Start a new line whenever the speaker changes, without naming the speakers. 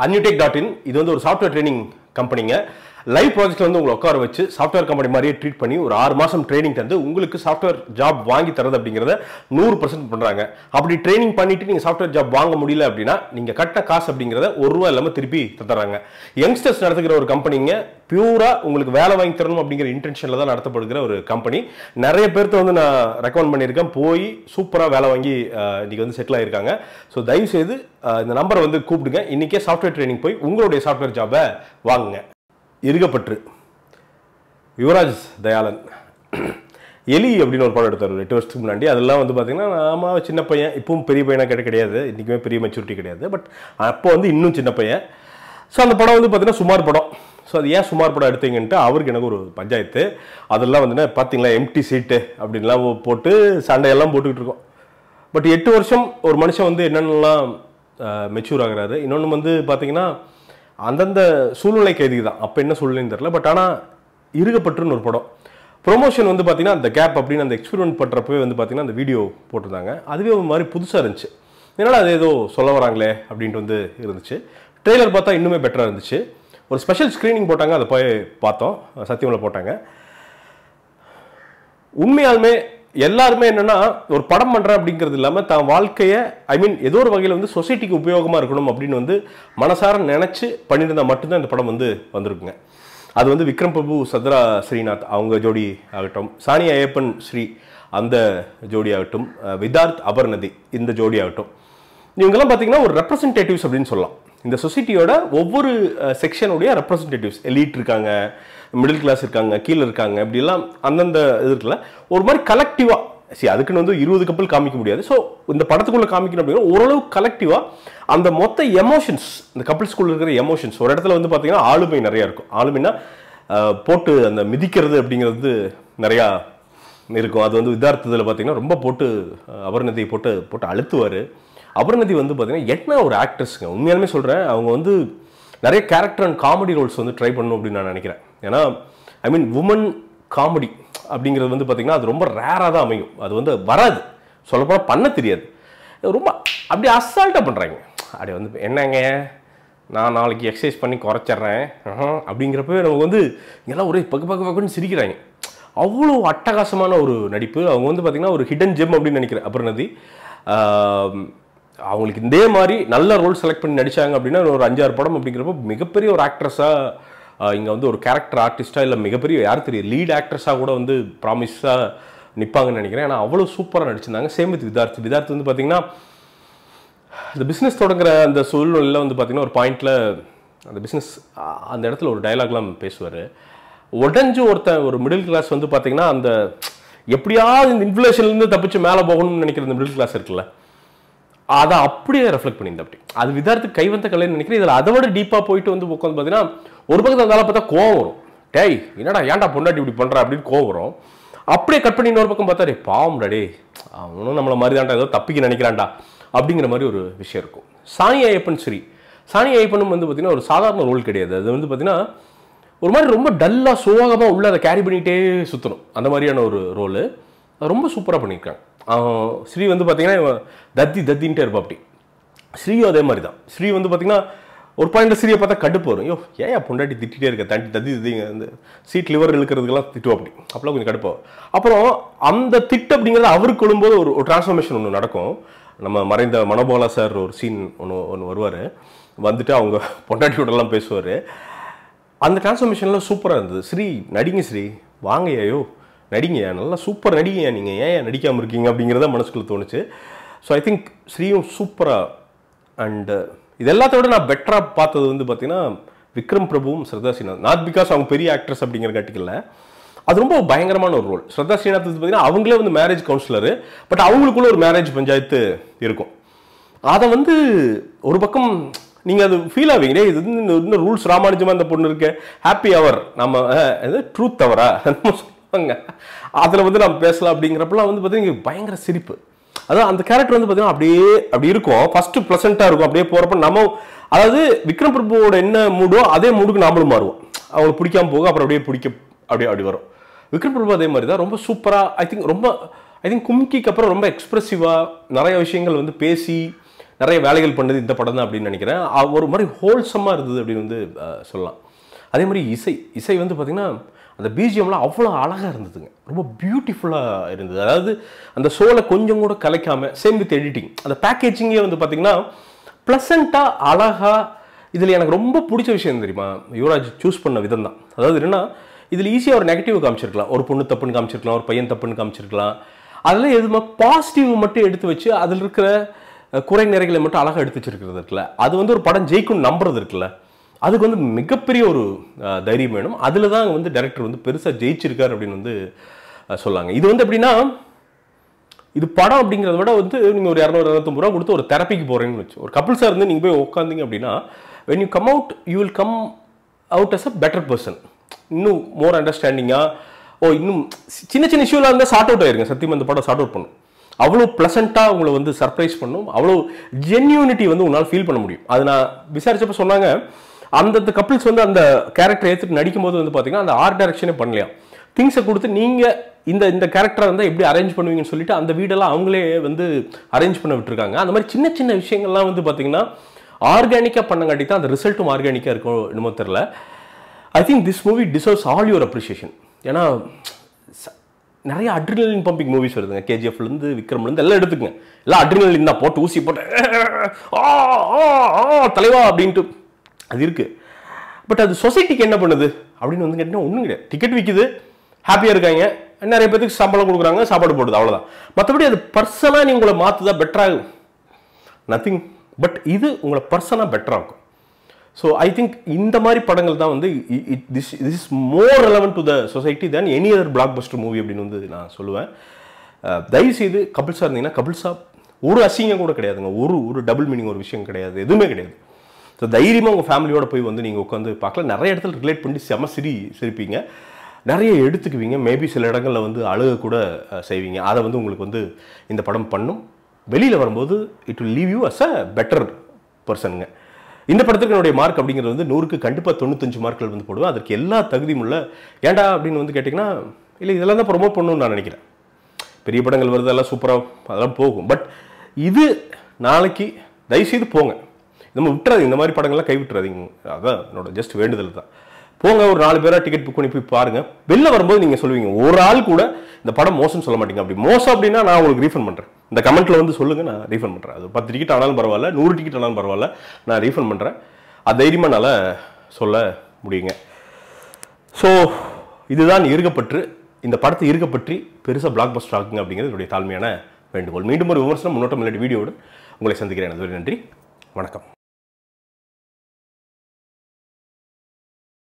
Anutech.in இது வந்து ஒரு சாஃப்ட்வேர் ட்ரைனிங் கம்பெனிங்க. லைவ் ப்ராஜெக்ட்ல வந்து உங்களை உட்கார வச்சு சாஃப்ட்வேர் கம்பெனி மாதிரியே ட்ரீட் பண்ணி ஒரு 6 மாசம் ட்ரைனிங் தந்து உங்களுக்கு சாஃப்ட்வேர் ஜாப் வாங்கி தரது அப்படிங்கிறத 100% பண்றாங்க. அப்படி ட்ரைனிங் பண்ணிட்டு நீங்க சாஃப்ட்வேர் ஜாப் வாங்க முடியல அப்படின்னா நீங்க கட்ட காசு அப்படிங்கிறத ₹1 இல்லாம திருப்பி தந்துறாங்க. யங்ஸ்டர்ஸ் நடத்துகிற ஒரு கம்பெனிங்க, பியூரா உங்களுக்கு வேலை வாங்கி தரணும் அப்படிங்கிற இன்டென்ஷன்ல தான் நடத்தப்படுகிற ஒரு கம்பெனி. நிறைய பேருக்கு வந்து நான் ரெக்கமெண்ட் பண்ணியிருக்கேன், போய் சூப்பரா வேலை வாங்கி இன்னைக்கு வந்து செட்டில் ஆயிருக்காங்க. ஸோ தயவு செய்து இந்த நம்பரை வந்து கூப்பிடுங்க, இன்னைக்கே சாஃப்ட்வேர் ட்ரைனிங் போய் உங்களுடைய சாஃப்ட்வேர் ஜாபை வாங்குங்க. இருகப்பற்று யுவராஜ் தயாளன் எலி அப்படின்னு ஒரு படம் எடுத்தார் 8 வருஷத்துக்கு முன்னாடி. அதெல்லாம் வந்து பார்த்தீங்கன்னா நாம சின்ன பையன், இப்பவும் பெரிய பையனாக கிடையாது, இன்றைக்குமே பெரிய மெச்சூரிட்டி கிடையாது, பட் அப்போ வந்து இன்னும் சின்ன பையன். ஸோ அந்த படம் வந்து பார்த்தீங்கன்னா சுமார் படம். ஸோ அது ஏன் சுமார் படம் எடுத்தீங்கன்ட்டு அவருக்கு எனக்கு ஒரு பஞ்சாயத்து. அதெல்லாம் வந்து பார்த்தீங்களா எம்டி சீட்டு அப்படின்லாம் போட்டு சண்டையெல்லாம் போட்டுக்கிட்டு இருக்கோம். பட் 8 வருஷம் ஒரு மனுஷன் வந்து என்னென்னலாம் மெச்சூர் ஆகுறாரு. இன்னொன்று வந்து பார்த்தீங்கன்னா அந்தந்த சூழ்நிலை கைதி தான், அப்போ என்ன சூழ்நிலைன்னு தெரியல. பட் ஆனால் இருகப்பற்றுன்னு ஒரு படம் ப்ரொமோஷன் வந்து பார்த்தீங்கன்னா அந்த கேப் அப்படின்னு அந்த எக்ஸ்பெரிமெண்ட் பண்ணுறப்பவே வந்து பார்த்தீங்கன்னா அந்த வீடியோ போட்டிருந்தாங்க. அதுவே ஒரு மாதிரி புதுசாக இருந்துச்சு. என்னால் அது ஏதோ சொல்ல வராங்களே அப்படின்ட்டு வந்து இருந்துச்சு. ட்ரெய்லர் பார்த்தா இன்னுமே பெட்டராக இருந்துச்சு. ஒரு ஸ்பெஷல் ஸ்க்ரீனிங் போட்டாங்க, அதை போய் பார்த்தோம், சத்தியமில் போட்டாங்க. உண்மையாலுமே எல்லாருமே என்னன்னா ஒரு படம் பண்ணுறேன் அப்படிங்கிறது இல்லாமல் தான் வாழ்க்கையை ஏதோ ஒரு வகையில் வந்து சொசைட்டிக்கு உபயோகமாக இருக்கணும் அப்படின்னு வந்து மனசார நினச்சி பண்ணியிருந்தால் மட்டும்தான் இந்த படம் வந்து வந்திருக்குங்க. அது வந்து விக்ரம் பிரபு, சத்ரா ஸ்ரீநாத் அவங்க ஜோடி ஆகட்டும், சானியா ஐயப்பன் ஸ்ரீ அந்த ஜோடி ஆகட்டும், விதார்த் அபர்ணதி இந்த ஜோடி ஆகட்டும், இவங்கெல்லாம் பார்த்தீங்கன்னா ஒரு ரெப்ரசன்டேட்டிவ்ஸ் அப்படின்னு சொல்லலாம். இந்த சொசைட்டியோட ஒவ்வொரு செக்ஷனுடைய ரெப்ரசன்டேட்டிவ்ஸ். எலீட் இருக்காங்க, மிடில் கிளாஸ் இருக்காங்க, கீழே இருக்காங்க, இப்படிலாம் அந்தந்த இது இருக்குல்ல, ஒரு மாதிரி கலெக்டிவாக. சரி, அதுக்குன்னு வந்து 20 கப்பல் காமிக்க முடியாது. ஸோ இந்த படத்துக்குள்ளே காமிக்கணும் அப்படிங்கிற ஓரளவு கலெக்டிவாக அந்த மொத்த எமோஷன்ஸ், இந்த கப்பல்ஸ்குள்ள இருக்கிற எமோஷன்ஸ் ஒரு இடத்துல வந்து பார்த்தீங்கன்னா ஆளுமை நிறையா இருக்கும். ஆளுமைன்னா போட்டு அந்த மிதிக்கிறது அப்படிங்கிறது நிறையா இருக்கும். அது வந்து விதார்த்தத்தில் பார்த்தீங்கன்னா ரொம்ப போட்டு அபர்ணதியை போட்டு போட்டு அழுத்துவார். அபர்ணதி வந்து பார்த்தீங்கன்னா என்ன ஒரு ஆக்ட்ரஸ்ங்க, உண்மையாலுமே சொல்கிறேன். அவங்க வந்து நிறைய கேரக்டர் அண்ட் காமெடி ரோல்ஸ் வந்து ட்ரை பண்ணணும் அப்படின்னு நான் நினைக்கிறேன். ஏன்னா உமன் காமெடி அப்படிங்கிறது வந்து பார்த்தீங்கன்னா அது ரொம்ப ரேராக தான் அமையும். அது வந்து வராது, சொல்லப்போனால் பண்ண தெரியாது. ரொம்ப அப்படி அசால்ட்டாக பண்ணுறாங்க. அப்படி வந்து என்னங்க நான் நாளைக்கு எக்ஸசைஸ் பண்ணி குறைச்சிட்றேன் அப்படிங்கிறப்ப நமக்கு வந்து எல்லாம் ஒரே பக்குன்னு சிரிக்கிறாங்க. அவ்வளோ அட்டகாசமான ஒரு நடிப்பு. அவங்க வந்து பார்த்திங்கன்னா ஒரு ஹிடன் ஜெம் அப்படின்னு நினைக்கிறேன் அபர்ணதி. அவங்களுக்கு இதே மாதிரி நல்ல ரோல் செலக்ட் பண்ணி நடித்தாங்க அப்படின்னா ஒரு 5-6 படம் அப்படிங்கிறப்ப மிகப்பெரிய ஒரு ஆக்ட்ரஸாக இங்கே வந்து ஒரு கேரக்டர் ஆர்டிஸ்டாக இல்லை மிகப்பெரிய யார் தெரியும் லீட் ஆக்ட்ரஸாக கூட வந்து ப்ராமிஸாக நிற்பாங்கன்னு நினைக்கிறேன். ஏன்னா அவ்வளோ சூப்பராக நடிச்சிருந்தாங்க. சேம் வித் விதார்த் வந்து பார்த்திங்கன்னா இந்த பிஸ்னஸ் தொடங்குற அந்த சூழ்நிலையில் வந்து பார்த்திங்கன்னா ஒரு பாயிண்டில் அந்த பிஸ்னஸ் அந்த இடத்துல ஒரு டைலாக்லாம் பேசுவார். உடஞ்சு ஒரு மிடில் கிளாஸ் வந்து பார்த்திங்கன்னா அந்த எப்படியாவது இந்த இன்ஃப்ளேஷன்லேருந்து தப்பிச்சு மேலே போகணும்னு நினைக்கிற இந்த மிடில் கிளாஸ் இருக்குல்ல, அதை அப்படியே ரெஃப்ளெக்ட் பண்ணியிருந்தேன். அப்படி அது விதார்த்துக்கு கைவந்த கலைன்னு நினைக்கிறேன். இதில் அதை விட டீப்பாக போயிட்டு வந்து உட்காந்து பார்த்தீங்கன்னா ஒரு பக்கத்தில் அந்த பார்த்தா கோவம் வரும். டேய் என்னடா ஏன்டா பொண்டாட்டி இப்படி பண்ணுறா அப்படின்னு கோவம் வரும். அப்படியே கட் பண்ணி இன்னொரு பக்கம் பார்த்தா பாவம்டா டே அவனும் நம்மளை மாதிரி தான்டா ஏதோ தப்பிக்க நினைக்கிறான்டா அப்படிங்கிற மாதிரி ஒரு விஷயம் இருக்கும். சானியா ஐயப்பன் ஸ்ரீ, சானியா ஐயப்பனும் வந்து பார்த்தீங்கன்னா ஒரு சாதாரண ரோல் கிடையாது. அது வந்து பார்த்தீங்கன்னா ஒரு மாதிரி ரொம்ப டல்லாக சோகமாக உள்ள அதை கேரி பண்ணிகிட்டே சுற்றணும், அந்த மாதிரியான ஒரு ரோலு. ரொம்ப சூப்பராக பண்ணியிருக்காங்க. ஸ்ரீ வந்து பார்த்தீங்கன்னா தத்தின்ட்டே இருப்பா. அப்படி ஸ்ரீயும் அதே மாதிரி தான். ஸ்ரீ வந்து பார்த்தீங்கன்னா ஒரு பாயிண்டில் ஸ்ரீயை பார்த்தா கடுப்பு வரும். ஏன் பொண்டாட்டி திட்டிகிட்டே இருக்க, தத்திங்க அந்த சீட் லிவர் இழுக்கிறதுக்கெல்லாம் திட்டுவோம். அப்போலாம் கொஞ்சம் கடுப்பாகும். அப்புறம் அந்த திட்டு அப்படிங்கிறது அவருக்கு கொள்ளும்போது ஒரு டிரான்ஸ்ஃபர்மேஷன் ஒன்று நடக்கும். நம்ம மறைந்த மனோபாலா சார் ஒரு சீன் ஒன்று வருவார், வந்துட்டு அவங்க பொண்டாட்டியோடலாம் பேசுவார். அந்த டிரான்ஸ்ஃபர்மேஷன்லாம் சூப்பராக இருந்தது. ஸ்ரீ நடிங்க, ஸ்ரீ வாங்கய்யோ நடிங்கய்யா, நல்லா சூப்பர் நடிங்கய்யா, நீங்கள் ஏன் நடிக்காமல் இருக்கீங்க அப்படிங்கிறத மனசுக்குள்ள தோணுச்சு. ஸோ ஐ திங்க் ஸ்ரீயும் சூப்பராக. அண்டு இது எல்லாத்த விட நான் பெட்டராக பார்த்தது வந்து பார்த்தீங்கன்னா விக்ரம் பிரபுவும் ஸ்ரத்தா ஸ்ரீநாத். நாட் பிகாஸ் அவங்க பெரிய ஆக்ட்ரஸ் அப்படிங்கிற காட்டிக்கல, அது ரொம்ப பயங்கரமான ஒரு ரோல். ஸ்ரத்தா ஸ்ரீநாத் வந்து பார்த்தீங்கன்னா அவங்களே வந்து மேரேஜ் கவுன்சிலரு, பட் அவங்களுக்குள்ள ஒரு மேரேஜ் பஞ்சாயத்து இருக்கும். அதை வந்து ஒரு பக்கம் நீங்கள் அது ஃபீல் ஆவீங்க, இது இன்னும் ரூல்ஸ் ராமானுஜமாக இந்த பொண்ணு இருக்கு, ஹாப்பி அவர் நம்ம ட்ரூத் அவரா சொல்லுவாங்க, அதில் வந்து நம்ம பேசலாம் அப்படிங்கிறப்பெல்லாம் வந்து பார்த்தீங்கன்னா பயங்கர சிரிப்பு. அதாவது அந்த கேரக்டர் வந்து பார்த்தீங்கன்னா அப்படியே அப்படி இருக்கும். ஃபர்ஸ்ட் ப்ளசண்ட்டாக இருக்கும், அப்படியே போகிறப்ப நம்ம அதாவது விக்ரம் பிரபுவோட என்ன மூடோ அதே மூடுக்கு நாமளும் மாறுவோம். அவங்களுக்கு பிடிக்காம போக அப்புறம் அப்படியே அப்படி வரும். விக்ரம் பிரபு அதே மாதிரி தான் ரொம்ப சூப்பராக. ஐ திங்க் கும்கிக்கு அப்புறம் ரொம்ப எக்ஸ்பிரசிவாக நிறைய விஷயங்கள் வந்து பேசி நிறைய வேலைகள் பண்ணது இந்த படம் தான் அப்படின்னு நினைக்கிறேன். ஒரு மாதிரி ஹோல்சமாக இருந்தது அப்படின்னு வந்து சொல்லலாம். அதே மாதிரி இசை வந்து பார்த்திங்கன்னா அந்த பிஜிஎம்லாம் அவ்வளோ அழகாக இருந்ததுங்க. ரொம்ப பியூட்டிஃபுல்லாக இருந்தது. அதாவது அந்த ஷோவில் கொஞ்சம் கூட கலைக்காமல், சேம் வித் எடிட்டிங், அந்த பேக்கேஜிங்கே வந்து பார்த்திங்கன்னா ப்ளசண்ட்டாக அழகாக. இதில் எனக்கு ரொம்ப பிடிச்ச விஷயம் தெரியுமா, யுவராஜ் சூஸ் பண்ண விதம் தான். அதாவது என்னென்னா, இதில் ஈஸியாக ஒரு நெகட்டிவ் காமிச்சிருக்கலாம், ஒரு பொண்ணு தப்புன்னு காமிச்சிருக்கலாம், ஒரு பையன் தப்புன்னு காமிச்சிருக்கலாம். அதெல்லாம் எதுவுமே பாசிட்டிவ் மட்டும் எடுத்து வச்சு அதில் இருக்கிற குறை நிறைகளை மட்டும் அழகாக எடுத்து வச்சிருக்கிறது இருக்குல்ல, அது வந்து ஒரு படம் ஜெயிக்கும் நம்புறது இருக்குல்ல, அதுக்கு வந்து மிகப்பெரிய ஒரு தைரியம் வேணும். அதில் தான் வந்து டைரக்டர் வந்து பெருசாக ஜெயிச்சிருக்காரு அப்படின்னு வந்து சொல்லாங்க. இது வந்து எப்படின்னா, இது படம் அப்படிங்கிறத விட வந்து நீங்கள் ஒரு 200-250 ரூபா கொடுத்து ஒரு தெரப்பிக்கு போகிறீங்கன்னு வச்சு, ஒரு கப்புள்ஸாக இருந்து நீங்கள் போய் உட்காந்திங்க அப்படின்னா, when you come out, you will come out as a better person. இன்னும் மோர் அண்டர்ஸ்டாண்டிங்காக, இன்னும் சின்ன சின்ன இஷ்யூலாம் இருந்தால் சார்ட் அவுட் ஆயிருங்க. சத்தியமாக அந்த படம் சார்ட் அவுட் பண்ணும். அவ்வளோ ப்ளசண்ட்டாக உங்களை வந்து சர்ப்ரைஸ் பண்ணும். அவ்வளோ ஜென்யூனிட்டி வந்து உங்களால் ஃபீல் பண்ண முடியும். அது நான் விசாரிச்சப்போ சொன்னாங்க, அந்தந்த கப்பிள்ஸ் வந்து அந்த கேரக்டரை ஏற்றுட்டு நடிக்கும்போது வந்து பார்த்தீங்கன்னா அந்த ஆர்ட் டைரக்ஷனே பண்ணலையா, திங்ஸை கொடுத்து நீங்கள் இந்த கேரக்டரை வந்து எப்படி அரேஞ்ச் பண்ணுவீங்கன்னு சொல்லிட்டு அந்த வீடெல்லாம் அவங்களே வந்து அரேஞ்ச் பண்ண விட்டுருக்காங்க. அந்த மாதிரி சின்ன சின்ன விஷயங்கள்லாம் வந்து பார்த்தீங்கன்னா ஆர்கானிக்காக பண்ணங்காட்டி தான் அந்த ரிசல்ட்டும் ஆர்கானிக்காக இருக்கும் என்னமோ தெரில. I think this movie deserves all your appreciation. ஏன்னா நிறைய அட்ரினலின் பம்பிங் மூவிஸ் வருதுங்க. கேஜிஎஃப்லேருந்து விக்ரம்லேருந்து எல்லாம் எடுத்துக்கங்க, எல்லாம் அட்ரினலின் தான், போட்டு ஊசி போட்டு தலைவா அப்படின்ட்டு அது இருக்குது. பட் அது சொசைட்டிக்கு என்ன பண்ணுது அப்படின்னு வந்து கேட்டிங்கன்னா ஒன்றும் கிடையாது. டிக்கெட் விற்கிது, ஹாப்பியாக இருக்காங்க, நிறைய பேருக்கு சம்பளம் கொடுக்குறாங்க, சாப்பாடு போடுது, அவ்வளோதான். மற்றபடி அது பர்சனாக நீங்கள் உங்களை மாற்றுதா பெட்டராகும், நத்திங். பட் இது உங்களை பர்சனாக பெட்டராகும். ஸோ ஐ திங்க் இந்த மாதிரி படங்கள் தான் வந்து this is more relevant to the society than any other black Bastar movie அப்படின்னு வந்து நான் சொல்லுவேன். தயவுசெய்து கபிள்ஸாக இருந்தீங்கன்னா, கபிள்ஸாக ஒரு அசிங்கம் கூட கிடையாதுங்க, ஒரு டபுள் மீனிங் ஒரு விஷயம் கிடையாது, எதுவுமே கிடையாது. ஸோ தைரியமாக உங்கள் ஃபேமிலியோட போய் வந்து நீங்கள் உட்காந்து பார்க்கலாம். நிறைய இடத்துல ரிலேட் பண்ணி சிரிப்பீங்க, நிறைய எடுத்துக்குவீங்க, மேபி சில இடங்களில் வந்து அழுக கூட செய்வீங்க. அதை வந்து உங்களுக்கு வந்து இந்த படம் பண்ணும். வெளியில் வரும்போது it will leave you as a better பர்சனுங்க. இந்த படத்துக்கு என்னுடைய மார்க் அப்படிங்கிறது வந்து 100க்கு கண்டிப்பாக 95 மார்க்கள் வந்து போடுவேன். அதற்கு எல்லா தகுதியும் உள்ள. ஏன்டா அப்படின்னு வந்து கேட்டிங்கன்னா, இல்லை இதெல்லாம் தான் ப்ரொமோட் பண்ணணும்னு நான் நினைக்கிறேன். பெரிய படங்கள் வருது, எல்லாம் சூப்பராக அதெல்லாம் போகும். பட் இது நாளைக்கு தயவுசெய்து போங்க, நம்ம விட்டுறாதீங்க, இந்த மாதிரி படங்கள்லாம் கை விட்டுறாதீங்க. அதான் என்னோட ஜஸ்ட் வேண்டுதல் தான். போங்க, ஒரு 4 பேராக டிக்கெட் புக் பண்ணி போய் பாருங்கள். வெளில வரும்போது நீங்கள் சொல்லுவீங்க, ஒரு ஆள் கூட இந்த படம் மோசம்னு சொல்ல மாட்டீங்க. அப்படி மோசம் அப்படின்னா நான் உங்களுக்கு ரீஃபண்ட் பண்ணுறேன். இந்த கமெண்ட்டில் வந்து சொல்லுங்கள், நான் ரீஃபண்ட் பண்ணுறேன். அது 10 டிக்கெட் ஆனாலும் பரவாயில்ல, 100 டிக்கெட் ஆனாலும் பரவாயில்ல, நான் ரீஃபண்ட் பண்ணுறேன். அது தைரியமாக என்னால் சொல்ல முடியுங்க. ஸோ இதுதான் இருக்கப்பற்று. இந்த படத்தை இருக்கப்பற்றி பெருசாக பிளாக் பஸ்டர் ஆகுங்க அப்படிங்கிறது என்னுடைய தாழ்மையான வேண்டுகோள். மீண்டும் ஒரு விமர்சனம், முன்னோட்டம் இல்லாட்டி வீடியோடு உங்களை சந்திக்கிறேன். அதுவரை நன்றி, வணக்கம்.